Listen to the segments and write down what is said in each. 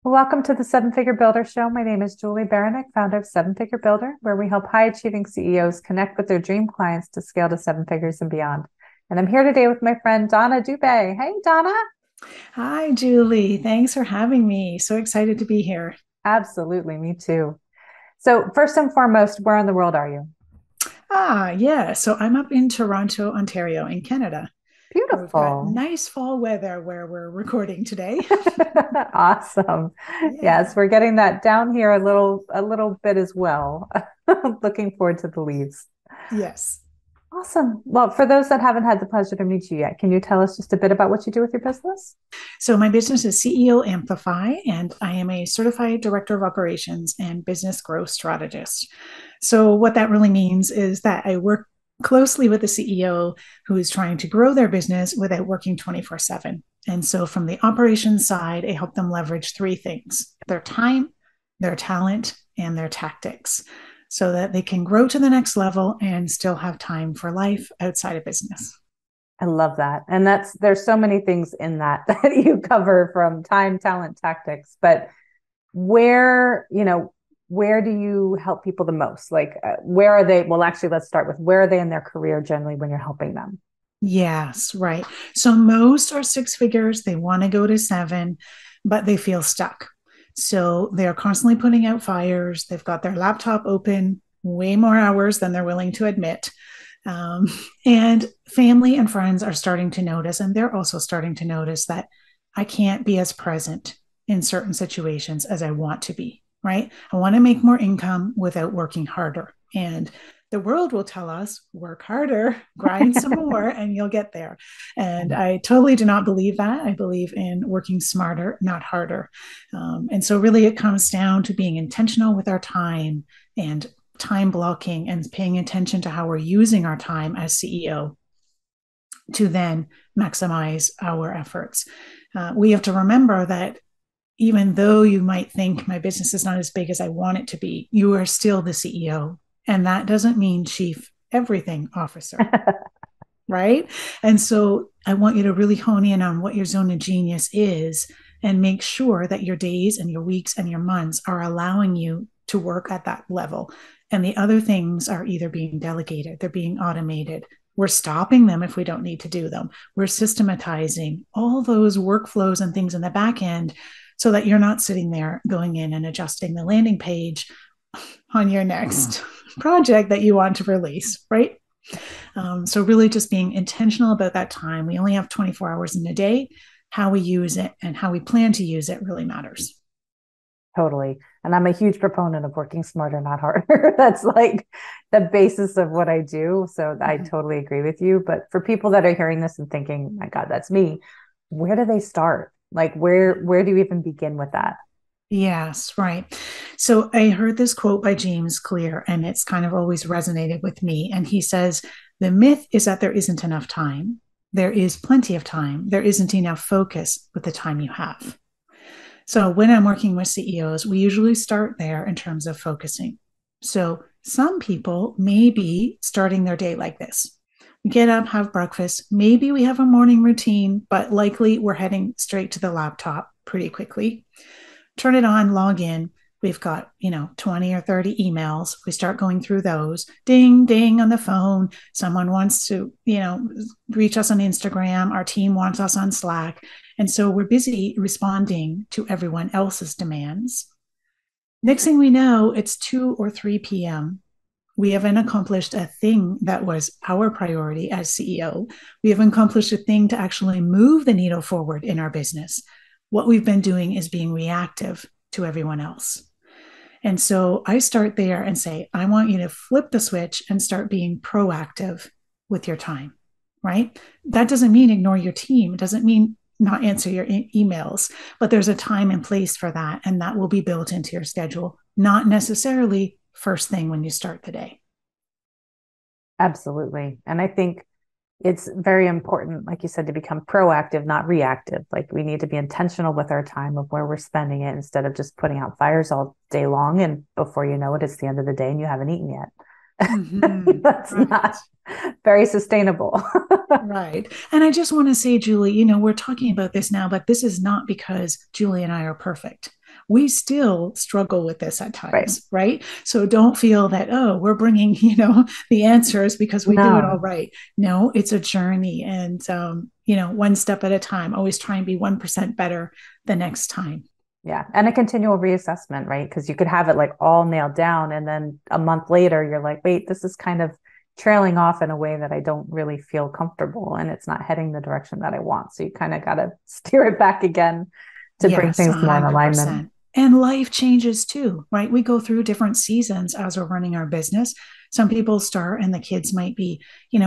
Welcome to the Seven Figure Builder Show. My name is Julie Baranek, founder of Seven Figure Builder, where we help high achieving CEOs connect with their dream clients to scale to seven figures and beyond. And I'm here today with my friend Donna Dube. Hey, Donna. Hi, Julie. Thanks for having me. So excited to be here. Absolutely, me too. So, first and foremost, where in the world are you? Yeah. So I'm up in Toronto, Ontario, in Canada, where we've got Beautiful. nice fall weather where we're recording today. Awesome. Yes, Yeah. we're getting that down here a little bit as well. Looking forward to the leaves. Yes. Awesome. Well, for those that haven't had the pleasure to meet you yet, can you tell us just a bit about what you do with your business? So my business is CEO Amplify, and I am a certified director of operations and business growth strategist. So what that really means is that I work closely with the CEO who is trying to grow their business without working 24/7. And so from the operations side, I help them leverage three things: their time, their talent, and their tactics, so that they can grow to the next level and still have time for life outside of business. I love that. And there's so many things in that that you cover from time, talent, tactics, but where do you help people the most? Like, where are they? Well, actually, let's start with where are they in their career generally when you're helping them? Yes, right. So most are six figures. They want to go to seven, but they feel stuck. So they're constantly putting out fires. They've got their laptop open way more hours than they're willing to admit. Um, and family and friends are starting to notice, and they're also starting to notice that I can't be as present in certain situations as I want to be, right? I want to make more income without working harder. And the world will tell us work harder, grind some more, and you'll get there. And I totally do not believe that. I believe in working smarter, not harder. And so, really, it comes down to being intentional with our time and time blocking and paying attention to how we're using our time as CEO to then maximize our efforts. We have to remember that even though you might think my business is not as big as I want it to be, you are still the CEO. And that doesn't mean chief everything officer, right? And so I want you to really hone in on what your zone of genius is and make sure that your days and your weeks and your months are allowing you to work at that level. And the other things are either being delegated, they're being automated. We're stopping them if we don't need to do them. We're systematizing all those workflows and things in the back end so that you're not sitting there going in and adjusting the landing page on your next project that you want to release, right? So, really, just being intentional about that time. We only have 24 hours in a day. How we use it and how we plan to use it really matters. Totally. And I'm a huge proponent of working smarter, not harder. That's like the basis of what I do. So I Mhm. totally agree with you. But for people that are hearing this and thinking, my God, that's me, where do they start? Like where do you even begin with that? Yes, right. So I heard this quote by James Clear, and it's kind of always resonated with me. And he says, the myth is that there isn't enough time. There is plenty of time. There isn't enough focus with the time you have. So when I'm working with CEOs, we usually start there in terms of focusing. So some people may be starting their day like this. We get up, have breakfast. Maybe we have a morning routine, but likely we're heading straight to the laptop pretty quickly. Turn it on, log in. We've got, 20 or 30 emails. We start going through those. Ding, ding on the phone. Someone wants to, reach us on Instagram. Our team wants us on Slack. And so we're busy responding to everyone else's demands. Next thing we know, it's 2 or 3 p.m. We haven't accomplished a thing that was our priority as CEO. We haven't accomplished a thing to actually move the needle forward in our business. What we've been doing is being reactive to everyone else. And so I start there and say, I want you to flip the switch and start being proactive with your time, right? That doesn't mean ignore your team. It doesn't mean not answer your emails, but there's a time and place for that. And that will be built into your schedule, not necessarily first thing when you start the day. Absolutely. And I think it's very important, like you said, to become proactive, not reactive. Like we need to be intentional with our time of where we're spending it instead of just putting out fires all day long. And before you know it, it's the end of the day and you haven't eaten yet. Mm-hmm. That's not Right. very sustainable. Right. And I just want to say, Julie, we're talking about this now, but this is not because Julie and I are perfect. We still struggle with this at Right. times, right? So don't feel that, oh, we're bringing, the answers because we do it all No. right. No, it's a journey. And, one step at a time, always try and be 1% better the next time. Yeah. And a continual reassessment, right? Because you could have it like all nailed down. And then a month later, you're like, wait, this is kind of trailing off in a way that I don't really feel comfortable and it's not heading the direction that I want. So you kind of got to steer it back again to bring Yes, things more in alignment. 100%. And life changes too, right? We go through different seasons as we're running our business. Some people start and the kids might be,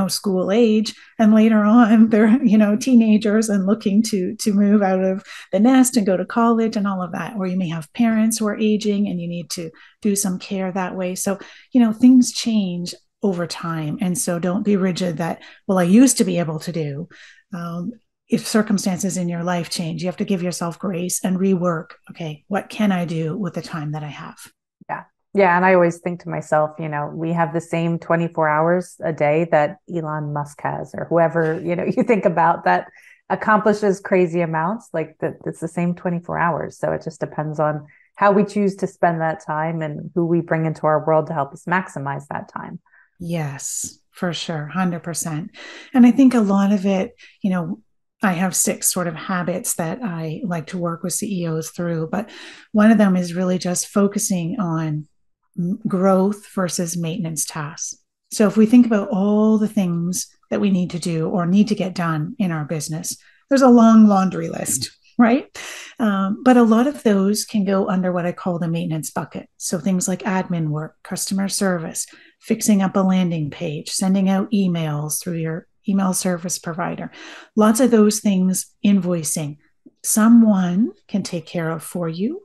school age, and later on they're, teenagers and looking to move out of the nest and go to college and all of that. Or you may have parents who are aging and you need to do some care that way. So, things change over time. And so don't be rigid that, well, I used to be able to do. If circumstances in your life change, you have to give yourself grace and rework. Okay, what can I do with the time that I have? Yeah. Yeah. And I always think to myself, we have the same 24 hours a day that Elon Musk has, or whoever, you think about that accomplishes crazy amounts, like that it's the same 24 hours. So it just depends on how we choose to spend that time and who we bring into our world to help us maximize that time. Yes, for sure, 100%. And I think a lot of it, I have 6 sort of habits that I like to work with CEOs through, but one of them is really just focusing on growth versus maintenance tasks. So if we think about all the things that we need to do or need to get done in our business, there's a long laundry list, right? But a lot of those can go under what I call the maintenance bucket. So things like admin work, customer service, fixing up a landing page, sending out emails through your email service provider, lots of those things, invoicing. Someone can take care of for you,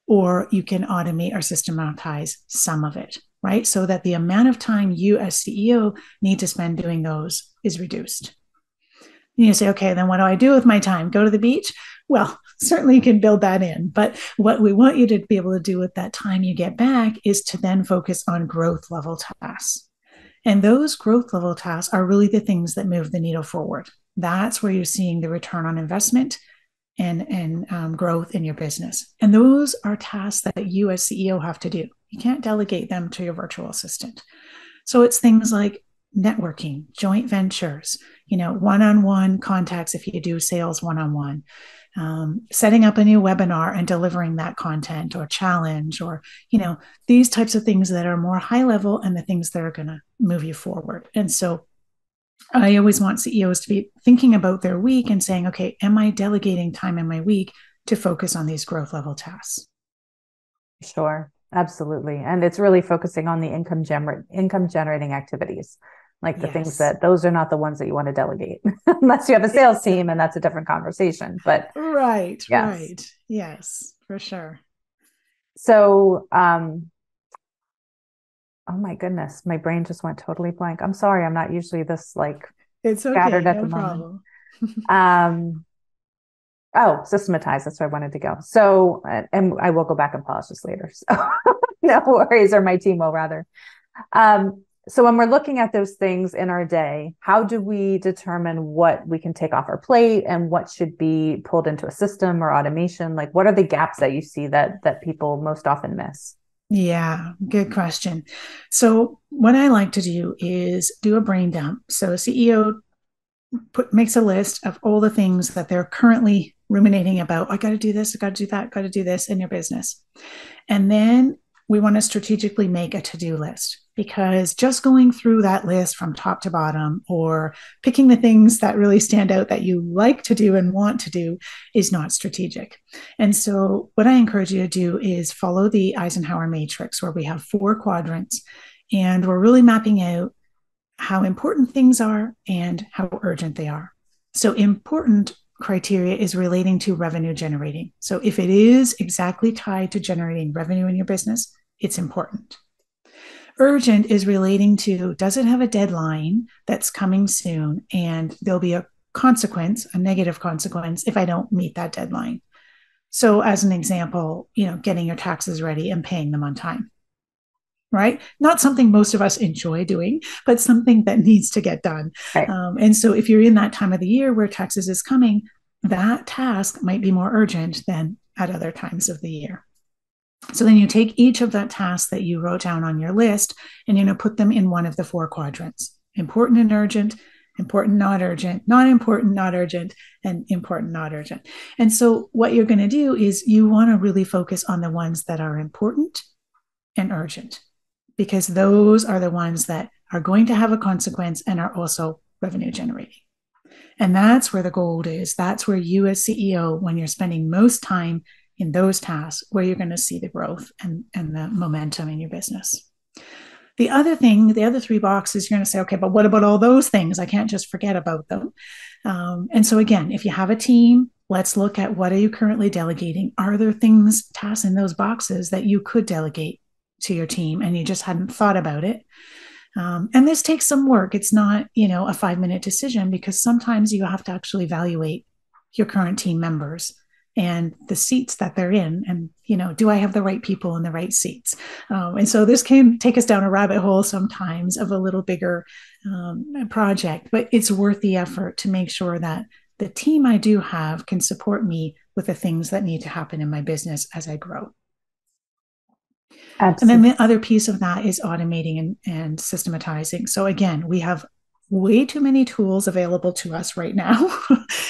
or you can automate or systematize some of it, right? So that the amount of time you as CEO need to spend doing those is reduced. You say, okay, then what do I do with my time? Go to the beach? Well, certainly you can build that in. But what we want you to be able to do with that time you get back is to then focus on growth level tasks. And those growth level tasks are really the things that move the needle forward. That's where you're seeing the return on investment and growth in your business. And those are tasks that you as CEO have to do. You can't delegate them to your virtual assistant. So it's things like networking, joint ventures, one-on-one contacts if you do sales one-on-one, setting up a new webinar and delivering that content or challenge, or these types of things that are more high level and the things that are going to move you forward. And so I always want CEOs to be thinking about their week and saying, okay, am I delegating time in my week to focus on these growth level tasks? Sure, absolutely. And it's really focusing on the income generating activities, like the things Yes. that those are not the ones that you want to delegate unless you have a sales team and that's a different conversation. But Right, yes. right. Yes, for sure. So, oh my goodness, my brain just went totally blank. I'm sorry, I'm not usually this like It's scattered okay, at the no moment. problem. Um, oh, systematize. That's where I wanted to go. So, and I will go back and polish this later. So, no worries, or my team will rather. So when we're looking at those things in our day, how do we determine what we can take off our plate and what should be pulled into a system or automation? Like, what are the gaps that you see that people most often miss? Yeah, good question. So, what I like to do is do a brain dump. So, CEO makes a list of all the things that they're currently ruminating about. I got to do this, I got to do that, got to do this in your business. And then we want to strategically make a to do list, because just going through that list from top to bottom or picking the things that really stand out that you like to do and want to do is not strategic. And so, what I encourage you to do is follow the Eisenhower matrix, where we have 4 quadrants and we're really mapping out how important things are and how urgent they are. So, important criteria is relating to revenue generating. So, if it is exactly tied to generating revenue in your business, it's important. Urgent is relating to, does it have a deadline that's coming soon and there'll be a consequence, a negative consequence, if I don't meet that deadline. So, as an example, getting your taxes ready and paying them on time, right? Not something most of us enjoy doing, but something that needs to get done. Right. And so if you're in that time of the year where taxes is coming, that task might be more urgent than at other times of the year. So then you take each of the tasks that you wrote down on your list and you know put them in one of the 4 quadrants: important and urgent, important, not urgent, not important, not urgent, and important, not urgent. And so what you're going to do is you want to really focus on the ones that are important and urgent, because those are the ones that are going to have a consequence and are also revenue generating. And that's where the gold is. That's where you, as CEO, when you're spending most time in those tasks, where you're going to see the growth and the momentum in your business. The other thing, the other 3 boxes, you're going to say, okay, but what about all those things? I can't just forget about them. And so again, if you have a team, let's look at what are you currently delegating? Are there things, tasks in those boxes that you could delegate to your team and you just hadn't thought about it? And this takes some work. It's not, a 5-minute decision, because sometimes you have to actually evaluate your current team members and the seats that they're in. And, do I have the right people in the right seats? And so this can take us down a rabbit hole sometimes of a little bigger project, but it's worth the effort to make sure that the team I do have can support me with the things that need to happen in my business as I grow. And then Absolutely. the other piece of that is automating and systematizing. So again, we have way too many tools available to us right now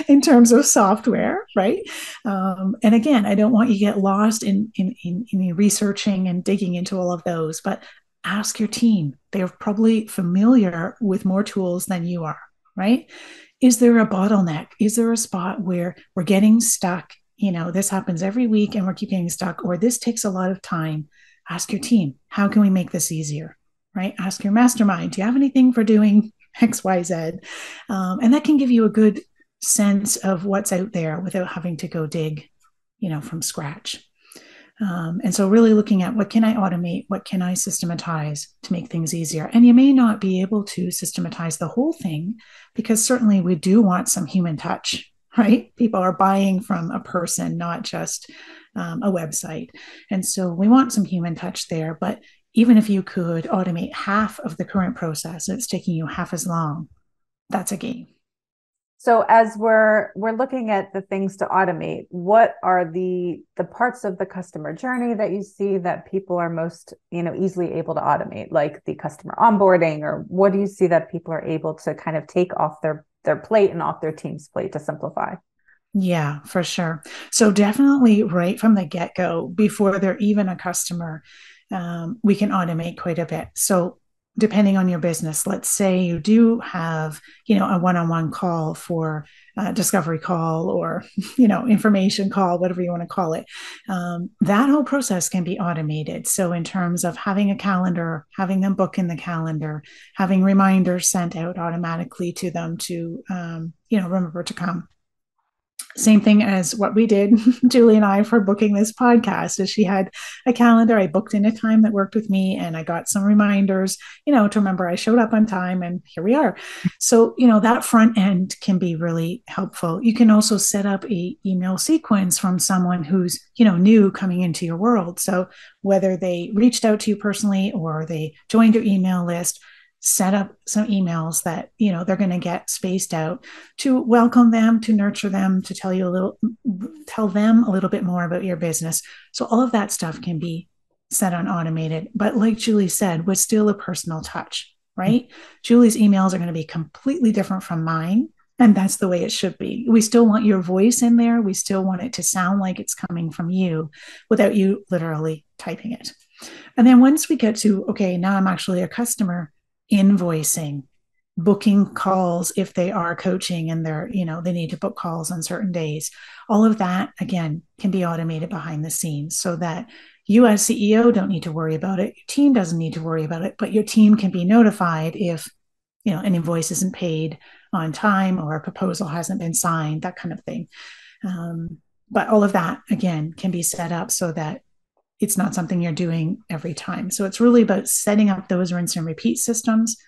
in terms of software, right? And again, I don't want you to get lost in researching and digging into all of those, but ask your team. They're probably familiar with more tools than you are, right? Is there a bottleneck? Is there a spot where we're getting stuck? This happens every week and we're keep getting stuck, or this takes a lot of time. Ask your team, how can we make this easier, right? Ask your mastermind, do you have anything for doing XYZ? And that can give you a good sense of what's out there without having to go dig, from scratch. And so really looking at what can I automate, what can I systematize to make things easier. And you may not be able to systematize the whole thing, because certainly we do want some human touch, right? People are buying from a person, not just a website. And so we want some human touch there. But even if you could automate half of the current process, it's taking you half as long, that's a gain. So as we're looking at the things to automate, what are the parts of the customer journey that you see that people are most, easily able to automate, like the customer onboarding, or what do you see that people are able to kind of take off their plate and off their team's plate to simplify? Yeah, for sure. So definitely right from the get-go, before they're even a customer, we can automate quite a bit. So depending on your business, let's say you do have, a one-on-one call for a discovery call, or, information call, whatever you want to call it. That whole process can be automated. So in terms of having a calendar, having them book in the calendar, having reminders sent out automatically to them to, remember to come. Same thing as what we did, Julie and I, for booking this podcast. Is she had a calendar. I booked in a time that worked with me, and I got some reminders, to remember I showed up on time, and here we are. So, that front end can be really helpful. You can also set up a email sequence from someone who's, new coming into your world. So whether they reached out to you personally or they joined your email list, set up some emails that they're going to get spaced out to welcome them, to nurture them, to tell them a little bit more about your business. So all of that stuff can be set on automated, but like Julie said, with still a personal touch, right? Julie's emails are going to be completely different from mine, and that's the way it should be. We still want your voice in there. We still want it to sound like it's coming from you without you literally typing it. And then once we get to, okay, now I'm actually a customer, invoicing, booking calls if they are coaching and they need to book calls on certain days. All of that, again, can be automated behind the scenes, so that you as CEO don't need to worry about it. Your team doesn't need to worry about it, but your team can be notified if, an invoice isn't paid on time or a proposal hasn't been signed, that kind of thing. But all of that, again, can be set up so that it's not something you're doing every time. So it's really about setting up those rinse and repeat systems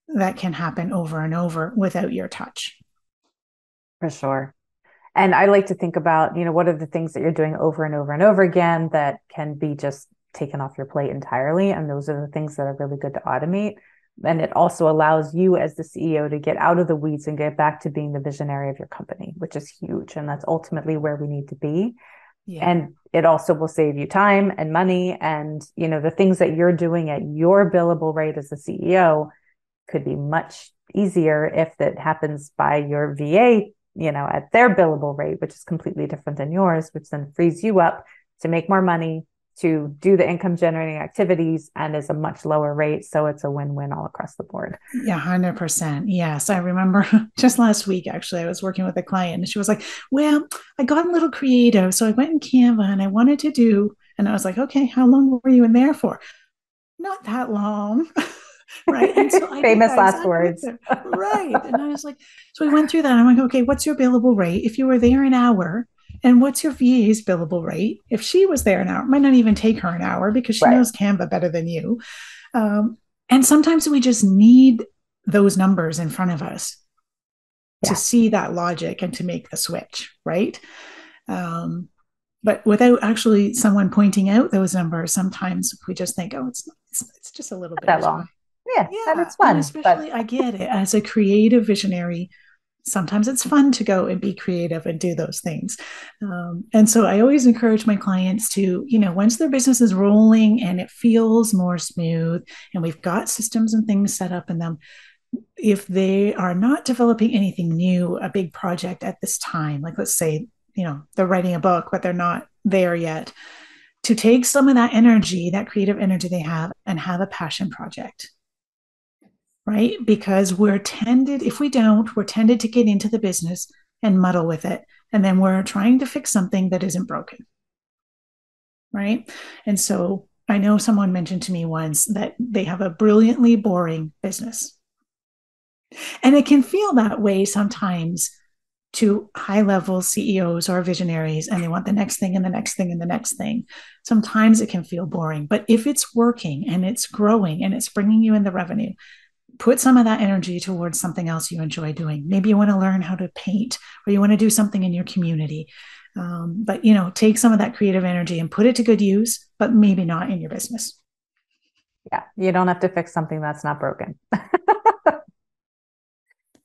that can happen over and over without your touch. For sure. And I like to think about, what are the things that you're doing over and over and over again that can be just taken off your plate entirely. And those are the things that are really good to automate. And it also allows you as the CEO to get out of the weeds and get back to being the visionary of your company, which is huge. And that's ultimately where we need to be. Yeah. And it also will save you time and money. And, the things that you're doing at your billable rate as a CEO could be much easier if that happens by your VA, at their billable rate, which is completely different than yours, which then frees you up to make more money, to do the income generating activities, and is a much lower rate. So it's a win-win all across the board. Yeah, 100%. Yes. I remember just last week, actually, I was working with a client and she was like, well, I got a little creative. So I went in Canva and I wanted to do, and I was like, okay, how long were you in there for? Not that long. Right. And so I did Famous that last exactly with words. them. Right. And I was like, so we went through that. I'm like, okay, what's your billable rate? If you were there an hour, and what's your VA's billable rate? If she was there an hour, it might not even take her an hour because she Right. knows Canva better than you. Um, and sometimes we just need those numbers in front of us to Yeah. see that logic and to make the switch, right? Um, but without actually someone pointing out those numbers, sometimes we just think, oh, it's just a little Not bit of that time. long. Yeah. And Yeah. it's And fun. But especially, I get it as a creative visionary. Sometimes it's fun to go and be creative and do those things. And so I always encourage my clients to, once their business is rolling and it feels more smooth and we've got systems and things set up in them, if they are not developing anything new, a big project at this time, like let's say, they're writing a book, but they're not there yet, to take some of that energy, that creative energy they have, and have a passion project, right? Because we're tended, if we don't, we're tended to get into the business and muddle with it. And then we're trying to fix something that isn't broken, right? And so I know someone mentioned to me once that they have a brilliantly boring business. And it can feel that way sometimes to high level CEOs or visionaries, and they want the next thing and the next thing and the next thing. Sometimes it can feel boring, but if it's working and it's growing and it's bringing you in the revenue, put some of that energy towards something else you enjoy doing. Maybe you want to learn how to paint or you want to do something in your community. But take some of that creative energy and put it to good use, but maybe not in your business. yeah, you don't have to fix something that's not broken.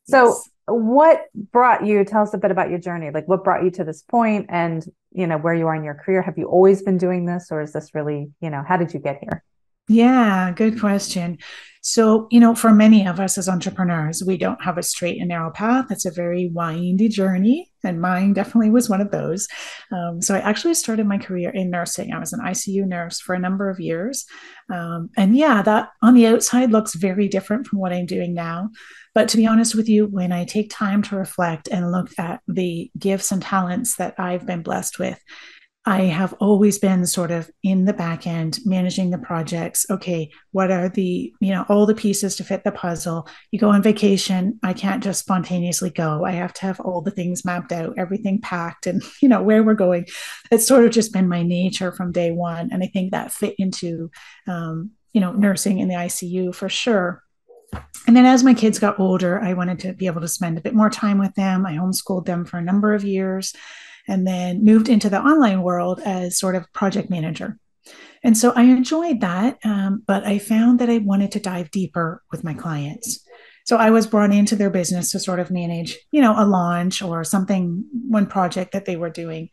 So Yes. what brought you, tell us a bit about your journey, like what brought you to this point and, where you are in your career? Have you always been doing this, or is this really, how did you get here? Yeah, good question. So, for many of us as entrepreneurs, we don't have a straight and narrow path. It's a very windy journey, and mine definitely was one of those. So, I actually started my career in nursing. I was an ICU nurse for a number of years. And yeah, that on the outside looks very different from what I'm doing now. But to be honest with you, when I take time to reflect and look at the gifts and talents that I've been blessed with, I have always been sort of in the back end managing the projects. Okay, what are all the pieces to fit the puzzle? You go on vacation, I can't just spontaneously go. I have to have all the things mapped out, everything packed, and where we're going. It's sort of just been my nature from day one. And I think that fit into nursing in the ICU for sure. And then as my kids got older, I wanted to be able to spend a bit more time with them. I homeschooled them for a number of years and then moved into the online world as sort of project manager. And so I enjoyed that, but I found that I wanted to dive deeper with my clients. So I was brought into their business to sort of manage, a launch or something, one project that they were doing.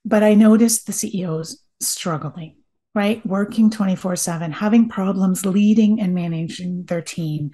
But I noticed the CEOs struggling, right? Working 24/7, having problems leading and managing their team,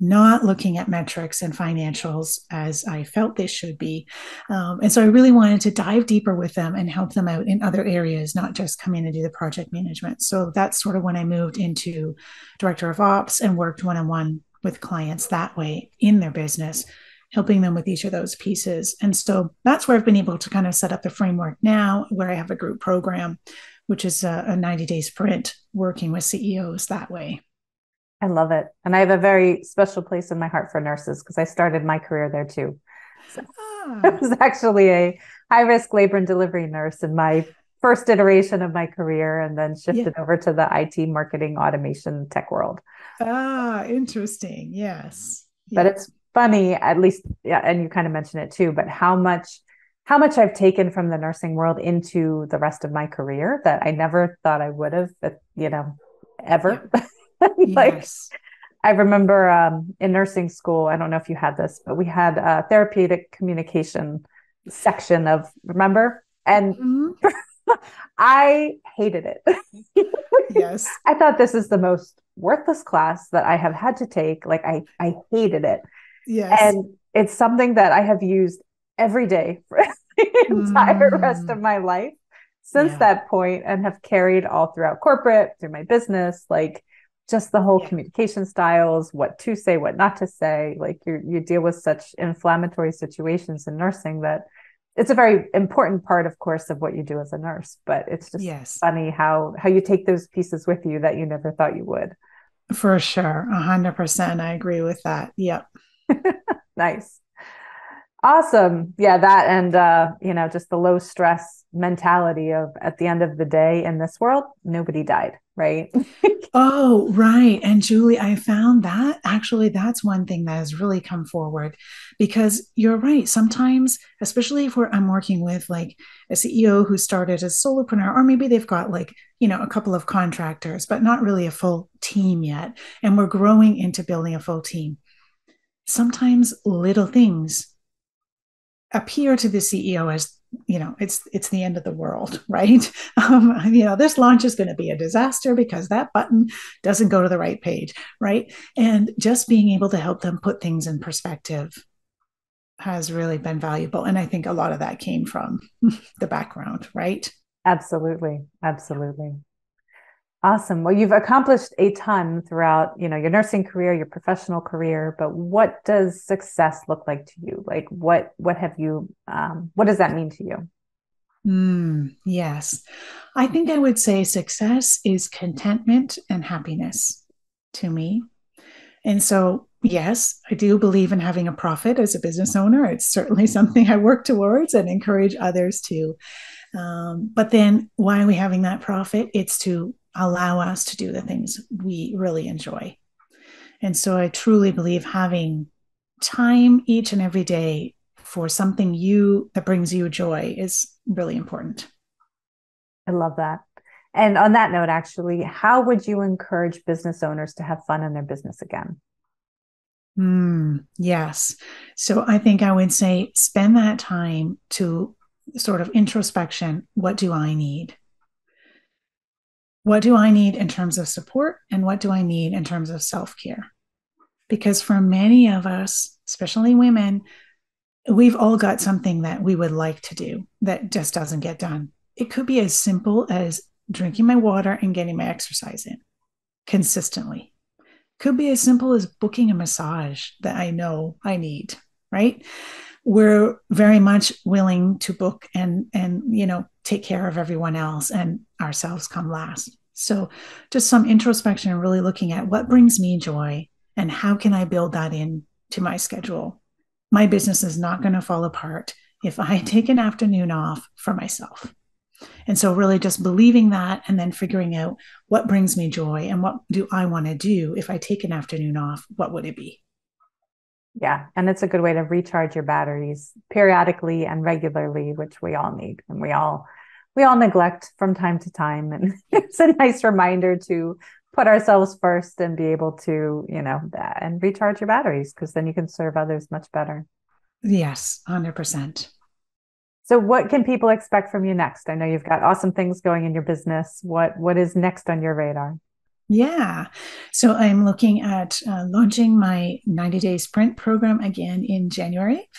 not looking at metrics and financials as I felt they should be. And so I really wanted to dive deeper with them and help them out in other areas, not just come in and do the project management. So that's sort of when I moved into director of ops and worked one on one with clients that way in their business, helping them with each of those pieces. And so that's where I've been able to kind of set up the framework now, where I have a group program, which is a 90-day sprint working with CEOs that way. I love it. And I have a very special place in my heart for nurses because I started my career there too. So I Ah, was actually a high risk labor and delivery nurse in my first iteration of my career, and then yeah. shifted over to the IT marketing automation tech world. Ah, interesting. Yes. But Yeah. it's funny, at least, yeah, and you kind of mentioned it too, but how much I've taken from the nursing world into the rest of my career that I never thought I would have, Yeah. ever. Like Yes. I remember in nursing school, I don't know if you had this, but we had a therapeutic communication section of, remember? And Mhm. I hated it. Yes. I thought this is the most worthless class that I have had to take. Like I hated it. Yes. And it's something that I have used every day for the entire rest of Mm, my life since yeah. that point and have carried all throughout corporate, through my business, like just the whole Yeah. communication styles, what to say, what not to say. Like you deal with such inflammatory situations in nursing that it's a very important part, of course, of what you do as a nurse. But it's just Yes. funny how you take those pieces with you that you never thought you would. For sure. 100%. I agree with that. Yep. Nice. Awesome. Yeah, that and just the low stress mentality of at the end of the day in this world, nobody died, right? Oh, right. And Julie, I found that actually that's one thing that has really come forward because you're right. Sometimes, especially if I'm working with like a CEO who started as solopreneur, or maybe they've got like, a couple of contractors, but not really a full team yet. And we're growing into building a full team. Sometimes little things appear to the CEO as it's the end of the world, right? This launch is going to be a disaster because that button doesn't go to the right page, right? And just being able to help them put things in perspective has really been valuable. And I think a lot of that came from the background, right? Absolutely. Absolutely. Awesome. Well, you've accomplished a ton throughout, your nursing career, your professional career, but what does success look like to you? Like what have you what does that mean to you? Yes. I think I would say success is contentment and happiness to me. And so, yes, I do believe in having a profit as a business owner. It's certainly something I work towards and encourage others to. But then, why are we having that profit? It's to allow us to do the things we really enjoy. And so, I truly believe having time each and every day for something that brings you joy is really important. I love that. And on that note, actually, how would you encourage business owners to have fun in their business again? Yes. So I think I would say spend that time to sort of introspection. What do I need? What do I need in terms of support? And what do I need in terms of self care? Because for many of us, especially women, we've all got something that we would like to do that just doesn't get done. It could be as simple as drinking my water and getting my exercise in consistently. Could be as simple as booking a massage that I know I need, right? We're very much willing to book and take care of everyone else and ourselves come last. So just some introspection and really looking at what brings me joy and how can I build that in to my schedule. My business is not going to fall apart if I take an afternoon off for myself. And so, really, just believing that and then figuring out what brings me joy and what do I want to do if I take an afternoon off, what would it be? Yeah, and it's a good way to recharge your batteries periodically and regularly, which we all need and we all neglect from time to time. And Yeah. it's a nice reminder to put ourselves first and be able to, that and recharge your batteries because then you can serve others much better. Yes, 100%. So what can people expect from you next? I know you've got awesome things going in your business. What is next on your radar? Yeah. So I'm looking at launching my 90-day sprint program again in January.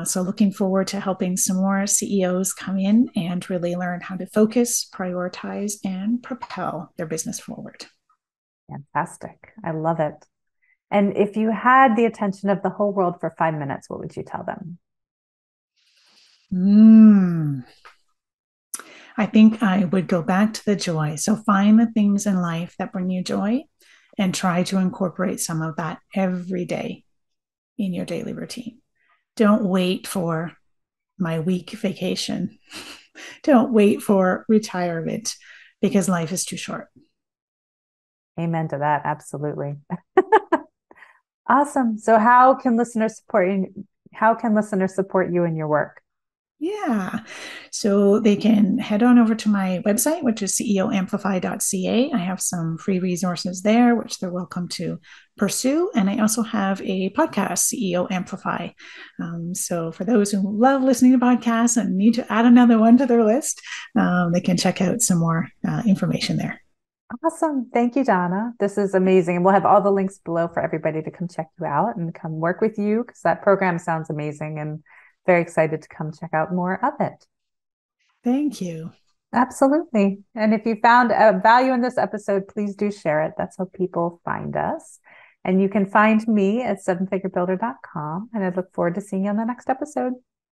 So looking forward to helping some more CEOs come in and really learn how to focus, prioritize, and propel their business forward. Fantastic. I love it. And if you had the attention of the whole world for 5 minutes, what would you tell them? Mm. I think I would go back to the joy. So find the things in life that bring you joy and try to incorporate some of that every day in your daily routine. Don't wait for my week vacation. Don't wait for retirement because life is too short. Amen to that. Absolutely. Awesome. So how can listeners support you in your work? Yeah. So they can head on over to my website, which is ceoamplify.ca. I have some free resources there, which they're welcome to pursue. And I also have a podcast, CEO Amplify. So for those who love listening to podcasts and need to add another one to their list, they can check out some more information there. Awesome. Thank you, Donna. This is amazing. And we'll have all the links below for everybody to come check you out and come work with you because that program sounds amazing and very excited to come check out more of it. Thank you. Absolutely. And if you found a value in this episode, please do share it. That's how people find us. And you can find me at sevenfigurebuilder.com. And I look forward to seeing you on the next episode.